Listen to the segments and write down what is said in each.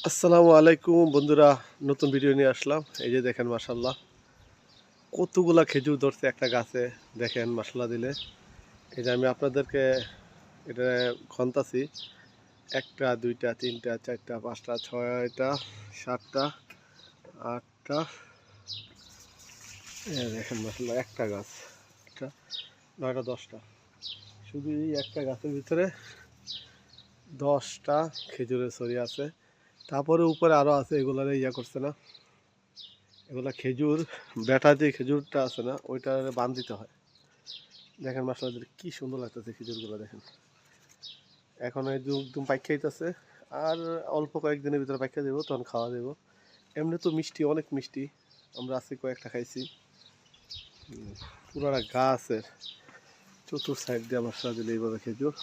আসসালামু আলাইকুম বন্ধুরা, নতুন ভিডিও নিয়ে আসলাম। এই যে দেখেন মাশাল্লাহ কতগুলা খেজুর ধরছে একটা গাছে। দেখেন মাশাল্লাহ দিলে এই যে আমি আপনাদেরকে এটা খন্তাছি। একটা দুইটা তিনটা চারটা পাঁচটা ছয়টা সাতটা আটটা, দেখেন মাশাল্লাহ একটা গাছ, একটা নয়টা দশটা, শুধু এই একটা গাছের ভিতরে 10টা খেজুরের ছড়ি আছে। তারপরে উপরে আরও আছে, এগুলারে ইয়া করছে না, এগুলা খেজুর বেটা যে খেজুরটা আছে না ওইটা বান দিতে হয়। দেখেন মাসাল্লাহ কি সুন্দর লাগতেছে খেজুরগুলো, দেখেন এখন একদম পাইকা দিতেছে। আর অল্প কয়েকদিনের ভিতরে পাইকা দেবো, তখন খাওয়া দেবো। এমনি তো মিষ্টি, অনেক মিষ্টি। আমরা আজকে কয়েকটা খাইছি। পুরাটা গাছের চতুর সাইড দিয়ে মাসাল্লাহ দিলে এইভাবে খেজুর।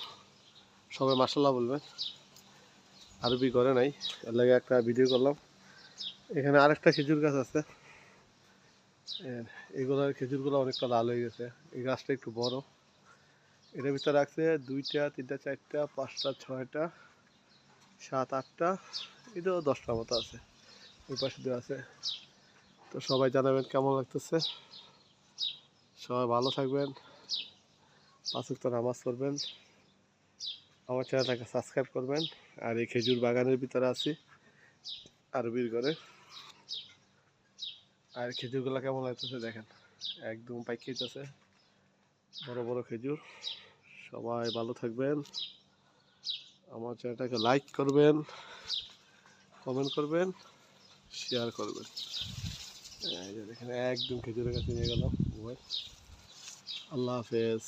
সবাই মাসাল্লাহ বলবেন, আরবি ঘরে নাই, এর লাগে একটা ভিডিও করলাম। এখানে আরেকটা খেজুর গাছ আছে, এগুলোর খেজুরগুলো অনেকটা লাল হয়ে গেছে। এই গাছটা একটু বড়, এটার ভিতরে রাখছে দুইটা তিনটা চারটা পাঁচটা ছয়টা সাত আটটা, এটাও 10টার মতো আছে। ওই পাশে দিয়ে আছে। তো সবাই জানাবেন কেমন লাগতেছে। সবাই ভালো থাকবেন, 5 ওয়াক্ত নামাজ পড়বেন, আমার চ্যানেলটাকে সাবস্ক্রাইব করবেন। আর এই খেজুর বাগানের ভিতরে আছি আরবির ঘরে। আর খেজুরগুলো কেমন লাগতেছে দেখেন, একদম পাইকাইতেছে, বড় বড় খেজুর। সবাই ভালো থাকবেন, আমার চ্যানেলটাকে লাইক করবেন, কমেন্ট করবেন, শেয়ার করবেন। এই যে দেখেন একদম খেজুরের কাছে নিয়ে গেল। আল্লাহ হাফেজ।